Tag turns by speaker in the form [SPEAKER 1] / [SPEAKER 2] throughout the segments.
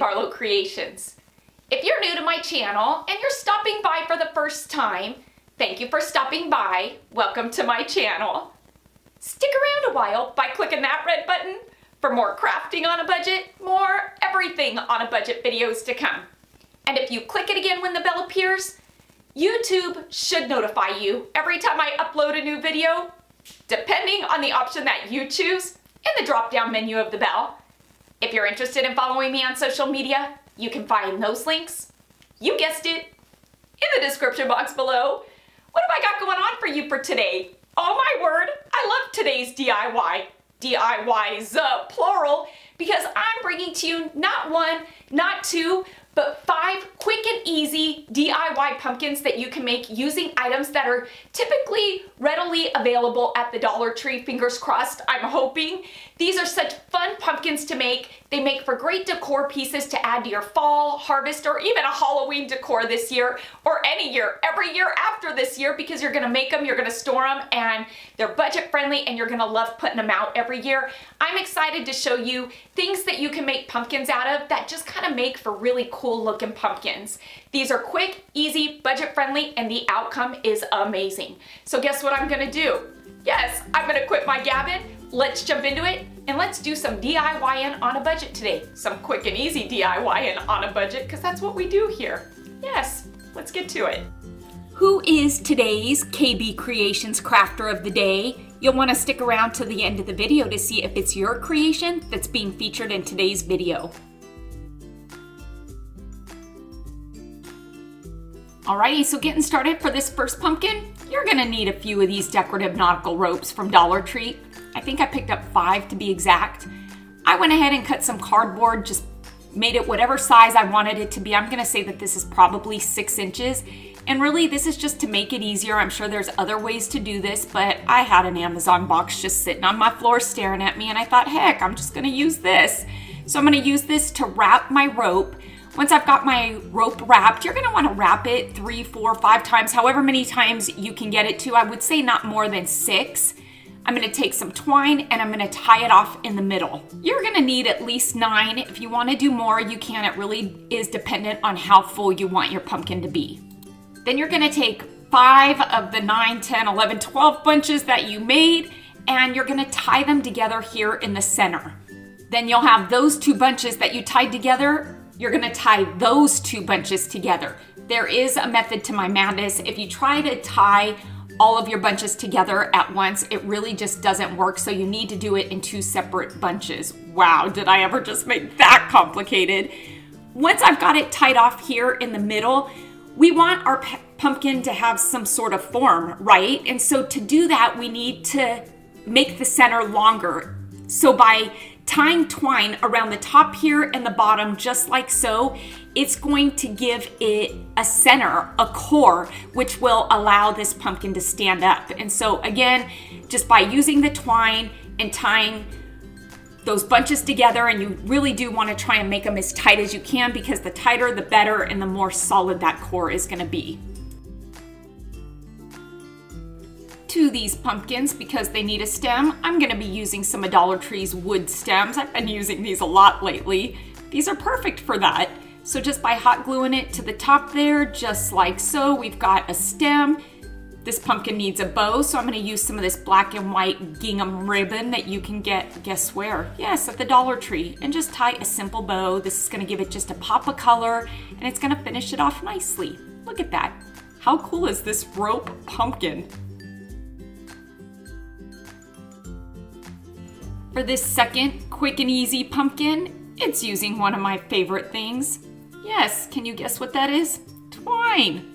[SPEAKER 1] Barlow Creations. If you're new to my channel and you're stopping by for the first time, thank you for stopping by. Welcome to my channel. Stick around a while by clicking that red button for more crafting on a budget, more everything on a budget videos to come. And if you click it again when the bell appears, YouTube should notify you every time I upload a new video, depending on the option that you choose in the drop-down menu of the bell. If you're interested in following me on social media, you can find those links, you guessed it, in the description box below. What have I got going on for you for today? Oh my word, I love today's DIY. DIYs, plural, because I'm bringing to you not one, not two, but 5 quick and easy DIY pumpkins that you can make using items that are typically readily available at the Dollar Tree, fingers crossed, I'm hoping. These are such fun pumpkins to make. They make for great decor pieces to add to your fall, harvest, or even a Halloween decor this year, or any year, every year after this year, because you're gonna make them, you're gonna store them, and they're budget friendly, and you're gonna love putting them out every year. I'm excited to show you things that you can make pumpkins out of that just kind of make for really cool looking pumpkins. These are quick, easy, budget friendly, and the outcome is amazing. So guess what I'm gonna do? Yes, I'm gonna quit my gabbing. Let's jump into it and let's do some DIYing on a budget today. Some quick and easy DIYing on a budget, because that's what we do here. Yes, let's get to it. Who is today's KB Creations crafter of the day? You'll want to stick around to the end of the video to see if it's your creation that's being featured in today's video. Alrighty, so getting started for this first pumpkin, you're gonna need a few of these decorative nautical ropes from Dollar Tree. I think I picked up 5 to be exact. I went ahead and cut some cardboard, just made it whatever size I wanted it to be. I'm gonna say that this is probably 6 inches. And really, this is just to make it easier. I'm sure there's other ways to do this, but I had an Amazon box just sitting on my floor staring at me, and I thought, heck, I'm just gonna use this. So I'm gonna use this to wrap my rope. Once I've got my rope wrapped, you're gonna wanna wrap it 3, 4, 5 times, however many times you can get it to. I would say not more than 6. I'm gonna take some twine and I'm gonna tie it off in the middle. You're gonna need at least 9. If you wanna do more, you can. It really is dependent on how full you want your pumpkin to be. Then you're gonna take 5 of the 9, 10, 11, 12 bunches that you made, and you're gonna tie them together here in the center. Then you'll have those 2 bunches that you tied together. You're gonna tie those 2 bunches together. There is a method to my madness. If you try to tie all of your bunches together at once, it really just doesn't work, so you need to do it in 2 separate bunches. Wow, did I ever just make that complicated? Once I've got it tied off here in the middle, we want our pumpkin to have some sort of form, right? And so to do that, we need to make the center longer. So by tying twine around the top here and the bottom, just like so, it's going to give it a center, a core, which will allow this pumpkin to stand up. And so again, just by using the twine and tying those bunches together, and you really do want to try and make them as tight as you can, because the tighter the better and the more solid that core is going to be. To these pumpkins, because they need a stem, I'm going to be using some of Dollar Tree's wood stems. I've been using these a lot lately. These are perfect for that. So just by hot gluing it to the top there, just like so, we've got a stem. This pumpkin needs a bow, so I'm going to use some of this black and white gingham ribbon that you can get, guess where? Yes, at the Dollar Tree. And just tie a simple bow. This is going to give it just a pop of color, and it's going to finish it off nicely. Look at that. How cool is this rope pumpkin? For this second quick and easy pumpkin, it's using one of my favorite things. Yes, can you guess what that is? Twine.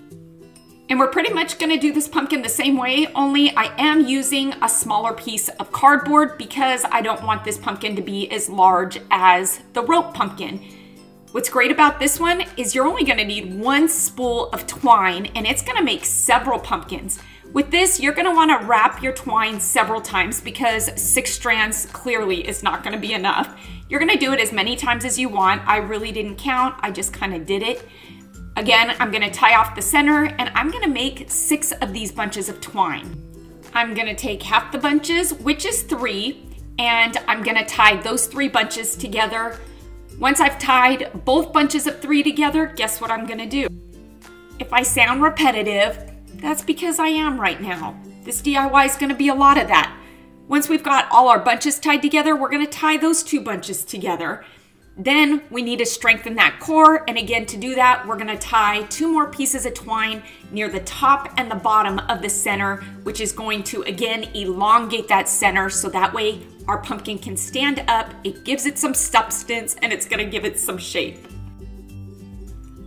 [SPEAKER 1] And we're pretty much gonna do this pumpkin the same way, only I am using a smaller piece of cardboard because I don't want this pumpkin to be as large as the rope pumpkin. What's great about this one is you're only gonna need 1 spool of twine, and it's gonna make several pumpkins. With this, you're gonna wanna wrap your twine several times because 6 strands clearly is not gonna be enough. You're gonna do it as many times as you want. I really didn't count, I just kinda did it. Again, I'm gonna tie off the center, and I'm gonna make 6 of these bunches of twine. I'm gonna take half the bunches, which is 3, and I'm gonna tie those 3 bunches together Once I've tied both bunches of 3 together, guess what I'm gonna do? If I sound repetitive, that's because I am right now. This DIY is gonna be a lot of that. Once we've got all our bunches tied together, we're gonna tie those 2 bunches together. Then we need to strengthen that core, and again, to do that, we're gonna tie 2 more pieces of twine near the top and the bottom of the center, which is going to, again, elongate that center so that way our pumpkin can stand up, it gives it some substance, and it's gonna give it some shape.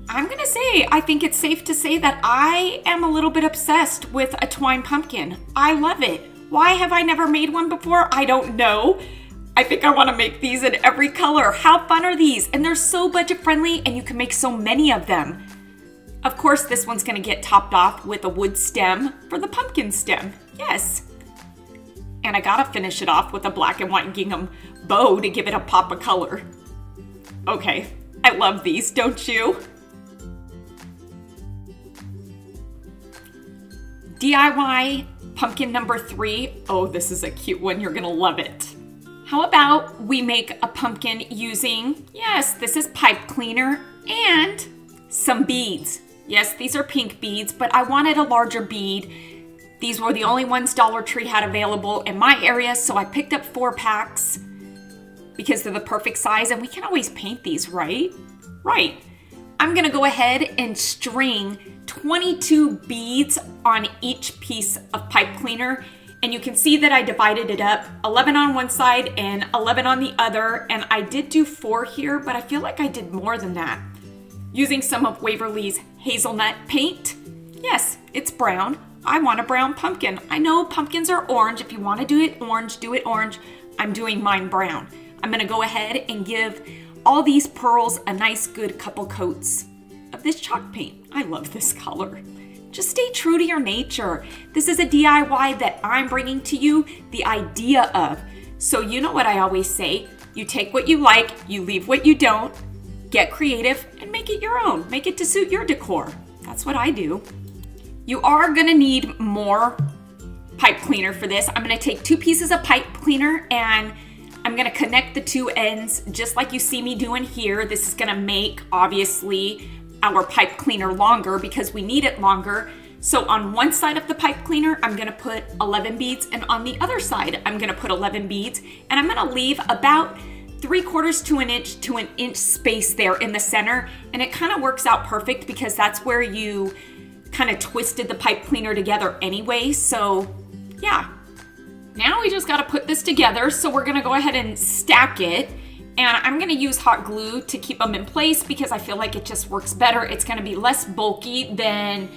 [SPEAKER 1] I'm gonna say, I think it's safe to say that I am a little bit obsessed with a twine pumpkin. I love it. Why have I never made one before? I don't know. I think I wanna make these in every color. How fun are these? And they're so budget friendly and you can make so many of them. Of course, this one's gonna get topped off with a wood stem for the pumpkin stem. Yes. And I gotta finish it off with a black and white gingham bow to give it a pop of color. Okay, I love these, don't you? DIY pumpkin number 3. Oh, this is a cute one, you're gonna love it. How about we make a pumpkin using, yes, this is pipe cleaner and some beads. Yes, these are pink beads, but I wanted a larger bead. These were the only ones Dollar Tree had available in my area, so I picked up 4 packs because they're the perfect size, and we can always paint these, right? Right. I'm gonna go ahead and string 22 beads on each piece of pipe cleaner. And you can see that I divided it up, 11 on one side and 11 on the other. And I did do 4 here, but I feel like I did more than that. Using some of Waverly's hazelnut paint. Yes, it's brown. I want a brown pumpkin. I know pumpkins are orange. If you want to do it orange, do it orange. I'm doing mine brown. I'm gonna go ahead and give all these pearls a nice good couple coats of this chalk paint. I love this color. Just stay true to your nature. This is a DIY that I'm bringing to you the idea of. So you know what I always say, you take what you like, you leave what you don't, get creative and make it your own. Make it to suit your decor. That's what I do. You are gonna need more pipe cleaner for this. I'm gonna take 2 pieces of pipe cleaner and I'm gonna connect the 2 ends just like you see me doing here. This is gonna make, obviously, our pipe cleaner longer because we need it longer. So on one side of the pipe cleaner, I'm gonna put 11 beads, and on the other side, I'm gonna put 11 beads, and I'm gonna leave about 3/4 to an inch space there in the center, and it kind of works out perfect because that's where you kind of twisted the pipe cleaner together anyway, so yeah. Now we just gotta put this together, so we're gonna go ahead and stack it. And I'm gonna use hot glue to keep them in place because I feel like it just works better. It's gonna be less bulky than,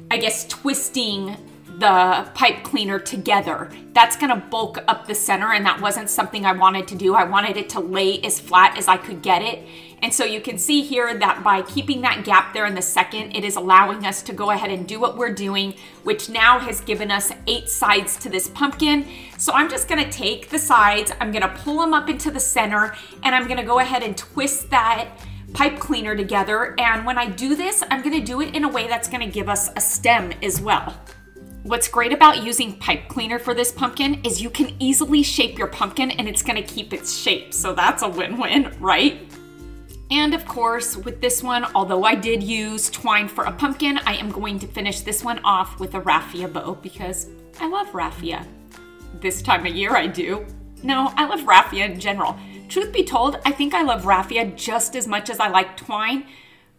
[SPEAKER 1] I guess, twisting the pipe cleaner together. That's gonna bulk up the center, and that wasn't something I wanted to do. I wanted it to lay as flat as I could get it. And so you can see here that by keeping that gap there in the second, it is allowing us to go ahead and do what we're doing, which now has given us 8 sides to this pumpkin. So I'm just gonna take the sides, I'm gonna pull them up into the center, and I'm gonna go ahead and twist that pipe cleaner together. And when I do this, I'm gonna do it in a way that's gonna give us a stem as well. What's great about using pipe cleaner for this pumpkin is you can easily shape your pumpkin and it's gonna keep its shape. So that's a win-win, right? And of course, with this one, although I did use twine for a pumpkin, I am going to finish this one off with a raffia bow because I love raffia. This time of year I do. No, I love raffia in general. Truth be told, I think I love raffia just as much as I like twine,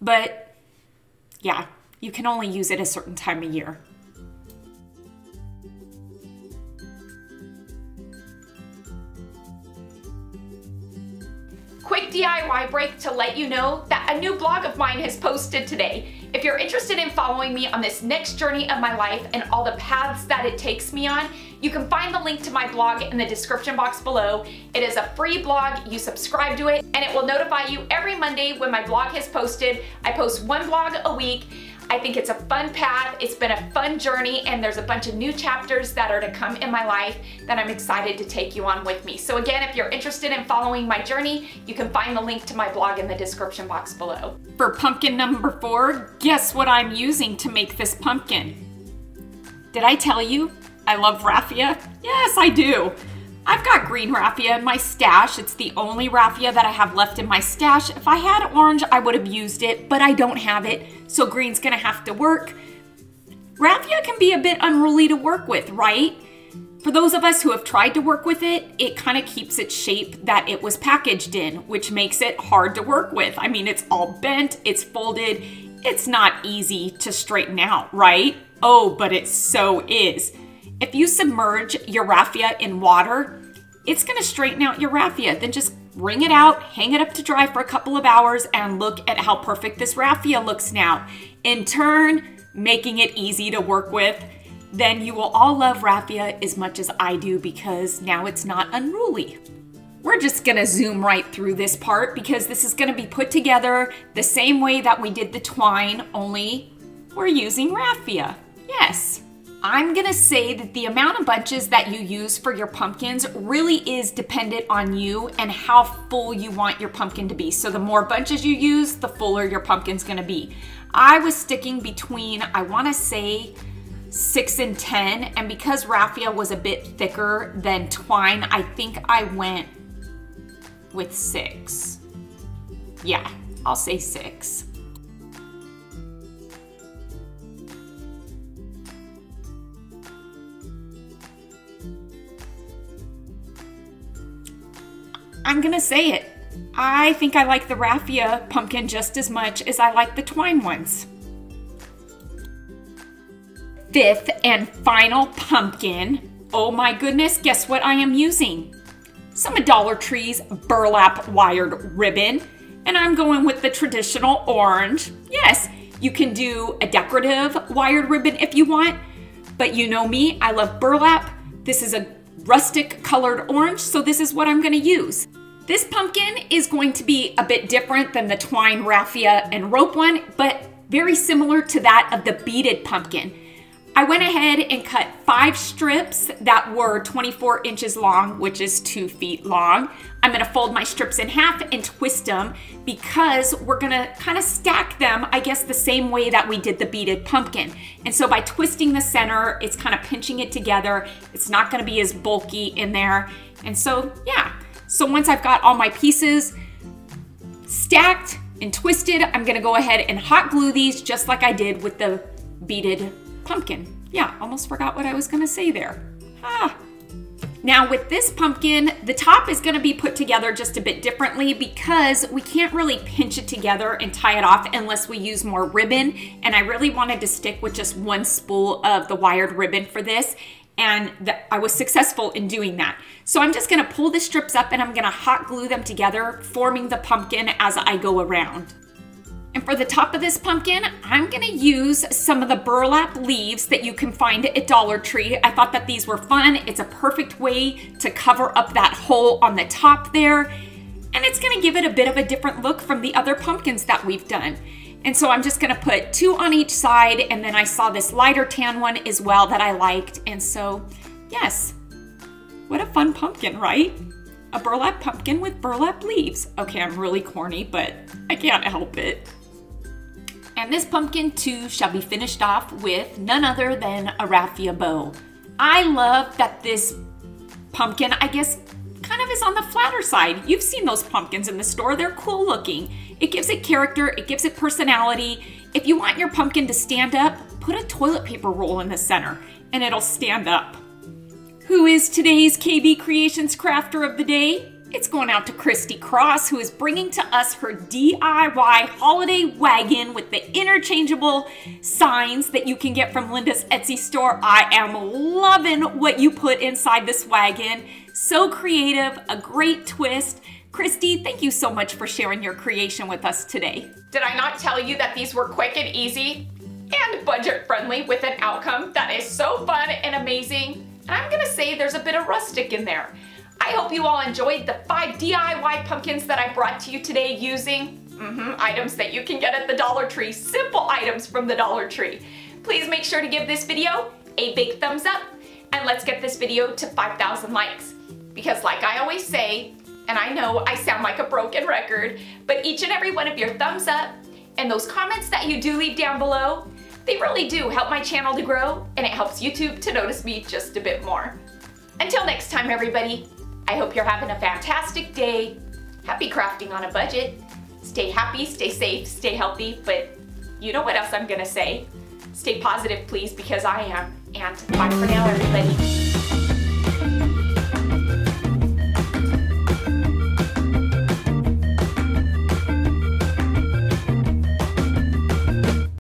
[SPEAKER 1] but yeah, you can only use it a certain time of year. Quick DIY break to let you know that a new blog of mine has posted today. If you're interested in following me on this next journey of my life and all the paths that it takes me on, you can find the link to my blog in the description box below. It is a free blog, you subscribe to it, and it will notify you every Monday when my blog has posted. I post 1 blog a week. I think it's a fun path, it's been a fun journey, and there's a bunch of new chapters that are to come in my life that I'm excited to take you on with me. So again, if you're interested in following my journey, you can find the link to my blog in the description box below. For pumpkin number 4, guess what I'm using to make this pumpkin? Did I tell you I love raffia? Yes, I do. I've got green raffia in my stash. It's the only raffia that I have left in my stash. If I had orange, I would have used it, but I don't have it, so green's gonna have to work. Raffia can be a bit unruly to work with, right? For those of us who have tried to work with it, it kind of keeps its shape that it was packaged in, which makes it hard to work with. I mean, it's all bent, it's folded, it's not easy to straighten out, right? Oh, but it so is. If you submerge your raffia in water, it's gonna straighten out your raffia. Then just wring it out, hang it up to dry for a couple of hours, and look at how perfect this raffia looks now. In turn, making it easy to work with. Then you will all love raffia as much as I do because now it's not unruly. We're just gonna zoom right through this part because this is gonna be put together the same way that we did the twine, only we're using raffia. Yes. I'm gonna say that the amount of bunches that you use for your pumpkins really is dependent on you and how full you want your pumpkin to be. So the more bunches you use, the fuller your pumpkin's gonna be. I was sticking between, I wanna say 6 and 10, and because raffia was a bit thicker than twine, I think I went with 6. Yeah, I'll say 6. I'm gonna say it. I think I like the raffia pumpkin just as much as I like the twine ones. Fifth and final pumpkin. Oh my goodness, guess what I am using? Some of Dollar Tree's burlap wired ribbon, and I'm going with the traditional orange. Yes, you can do a decorative wired ribbon if you want, but you know me, I love burlap. This is a rustic colored orange, so this is what I'm gonna use. This pumpkin is going to be a bit different than the twine, raffia, and rope one, but very similar to that of the beaded pumpkin. I went ahead and cut 5 strips that were 24 inches long, which is 2 feet long. I'm gonna fold my strips in half and twist them because we're gonna kind of stack them, I guess, the same way that we did the beaded pumpkin. And so by twisting the center, it's kind of pinching it together. It's not gonna be as bulky in there. And so, yeah. So once I've got all my pieces stacked and twisted, I'm gonna go ahead and hot glue these just like I did with the beaded pumpkin. Yeah, almost forgot what I was gonna say there. Now with this pumpkin, the top is gonna be put together just a bit differently because we can't really pinch it together and tie it off unless we use more ribbon. And I really wanted to stick with just 1 spool of the wired ribbon for this. And I was successful in doing that. So I'm just gonna pull the strips up and I'm gonna hot glue them together, forming the pumpkin as I go around. And for the top of this pumpkin, I'm gonna use some of the burlap leaves that you can find at Dollar Tree. I thought that these were fun. It's a perfect way to cover up that hole on the top there. And it's gonna give it a bit of a different look from the other pumpkins that we've done. And so I'm just gonna put 2 on each side, and then I saw this lighter tan one as well that I liked. And so, yes, what a fun pumpkin, right? A burlap pumpkin with burlap leaves. Okay, I'm really corny, but I can't help it. And this pumpkin too shall be finished off with none other than a raffia bow. I love that this pumpkin, I guess, kind of is on the flatter side. You've seen those pumpkins in the store. They're cool looking. It gives it character. It gives it personality. If you want your pumpkin to stand up, put a toilet paper roll in the center and it'll stand up. Who is today's KB Creations Crafter of the Day? It's going out to Christy Cross, who is bringing to us her DIY holiday wagon with the interchangeable signs that you can get from Linda's Etsy store. I am loving what you put inside this wagon. So creative, a great twist. Christy, thank you so much for sharing your creation with us today. Did I not tell you that these were quick and easy and budget friendly with an outcome that is so fun and amazing? And I'm gonna say there's a bit of rustic in there. I hope you all enjoyed the 5 DIY pumpkins that I brought to you today using items that you can get at the Dollar Tree, simple items from the Dollar Tree. Please make sure to give this video a big thumbs up, and let's get this video to 5,000 likes. Because like I always say, and I know I sound like a broken record, but each and every one of your thumbs up and those comments that you do leave down below, they really do help my channel to grow, and it helps YouTube to notice me just a bit more. Until next time, everybody, I hope you're having a fantastic day. Happy crafting on a budget. Stay happy, stay safe, stay healthy, but you know what else I'm gonna say. Stay positive, please, because I am. And bye for now, everybody.